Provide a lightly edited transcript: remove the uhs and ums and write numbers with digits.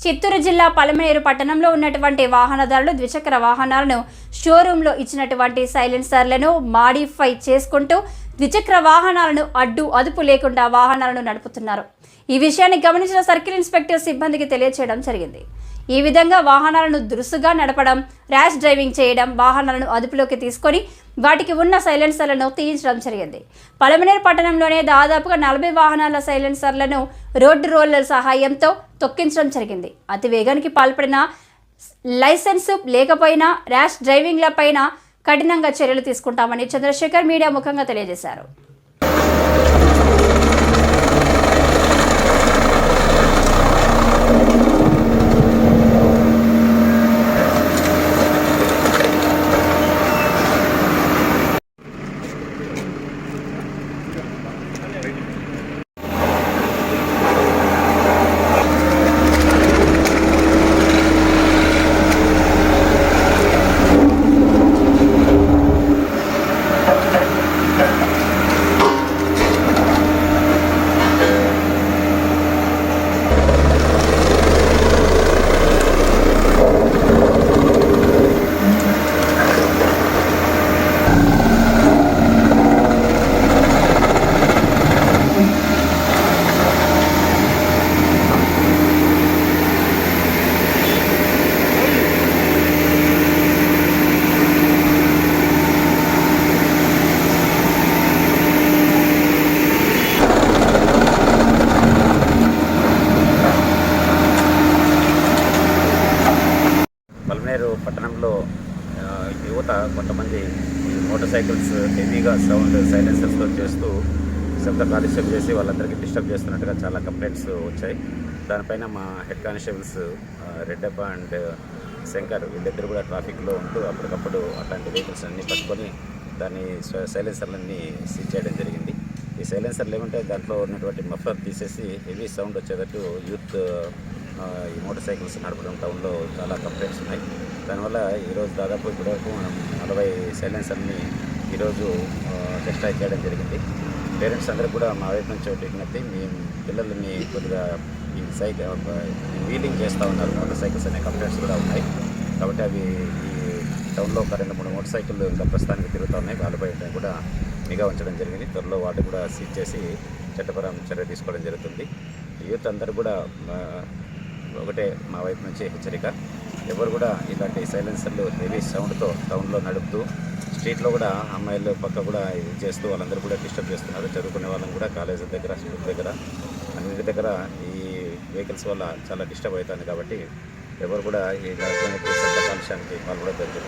చిత్తూరు జిల్లా పలమనేరు పట్టణంలో ఉన్నటువంటి వాహనదారులు ద్విచక్ర వాహనాలను షోరూంలో ఇచ్చినటువంటి సైలెన్సర్లను మాడిఫై చేసుకుంటూ ద్విచక్ర వాహనాలను అదుపు లేకుండా వాహనాలను నడుపుతున్నారు. ఈ విషయాన్ని గమనించిన సర్కిల్ ఇన్స్పెక్టర్ సిబ్బందికి తెలియజేయడం జరిగింది. ఈ విధంగా వాహనాలను దురుసుగా నడపడం, ర్యాష్ డ్రైవింగ్ చేయడం, వాహనాలను అదుపులోకి తీసుకొని వాటికి ఉన్న సైలెన్సర్లను తీయించడం జరిగింది. పలమనేరు పట్టణంలోనే దాదాపుగా 40 వాహనాల సైలెన్సర్లను రోడ్డు రోలర్ సహాయంతో తొక్కించడం జరిగింది. అతి వేగానికి పాల్పడిన, లైసెన్సు లేకపోయినా ర్యాష్ డ్రైవింగ్లపైన కఠినంగా చర్యలు తీసుకుంటామని చంద్రశేఖర్ మీడియా ముఖంగా తెలియజేశారు. పలమనేరు పట్టణంలో యువత కొంతమంది మోటార్ సైకిల్స్ హెవీగా సౌండ్ సైలెన్సర్స్తో చేస్తూ శబ్ద కాలుష్యం చేసి వాళ్ళందరికీ డిస్టర్బ్ చేస్తున్నట్టుగా చాలా కంప్లైంట్స్ వచ్చాయి. దానిపైన మా head constables Reddappa and Shankar వీళ్ళిద్దరు కూడా ట్రాఫిక్లో ఉంటూ అప్పటికప్పుడు అట్లాంటి వెహికల్స్ అన్నీ పట్టుకొని దాన్ని సైలెన్సర్లన్నీ సీజ్ చేయడం జరిగింది. ఈ సైలెన్సర్లు ఏమంటే దాంట్లో ఉన్నటువంటి మఫ్లర్ తీసేసి హెవీ సౌండ్ వచ్చేటట్టు యూత్ ఈ మోటార్ సైకిల్స్ నడపడం టౌన్లో చాలా కంప్లైంట్స్ ఉన్నాయి. దానివల్ల ఈరోజు దాదాపు ఇప్పటివరకు మనం 40 సైలెన్సర్ని ఈరోజు డిస్ట్రాయ్ చేయడం జరిగింది. పేరెంట్స్ అందరూ కూడా మా వైపు నుంచి ఒకటి విజ్ఞప్తి, మీ పిల్లల్ని కొద్దిగా ఈ వీలింగ్ చేస్తూ ఉన్నారు, మోటార్ సైకిల్స్ అనే కంప్లైంట్స్ కూడా ఉన్నాయి. కాబట్టి అవి ఈ టౌన్లో ఒక 2-3 మోటార్ సైకిళ్ళు ఇంకా ప్రస్తుతానికి తిరుగుతూ ఉన్నాయి. వాళ్ళపై కూడా నిఘా ఉంచడం జరిగింది. త్వరలో వాటిని కూడా సీజ్ చేసి చట్టపరం చర్య తీసుకోవడం జరుగుతుంది. యూత్ అందరూ కూడా ఒకటే మా వైపు నుంచి హెచ్చరిక, ఎవరు కూడా ఇలాంటి సైలెన్సర్లు హెవీ సౌండ్తో టౌన్లో నడుపుతూ స్ట్రీట్లో కూడా అమ్మాయిలు పక్క కూడా ఇది చేస్తూ వాళ్ళందరూ కూడా డిస్టర్బ్ చేస్తున్నారు. చదువుకునే వాళ్ళని కూడా కాలేజీ దగ్గర, స్కూల్ దగ్గర, అన్నింటి దగ్గర ఈ వెహికల్స్ వల్ల చాలా డిస్టర్బ్ అవుతుంది. కాబట్టి ఎవరు కూడా ఈ ఎలక్ట్రానిక్ శబ్ద కాలుష్యానికి పాల్పడడం జరుగుతుంది.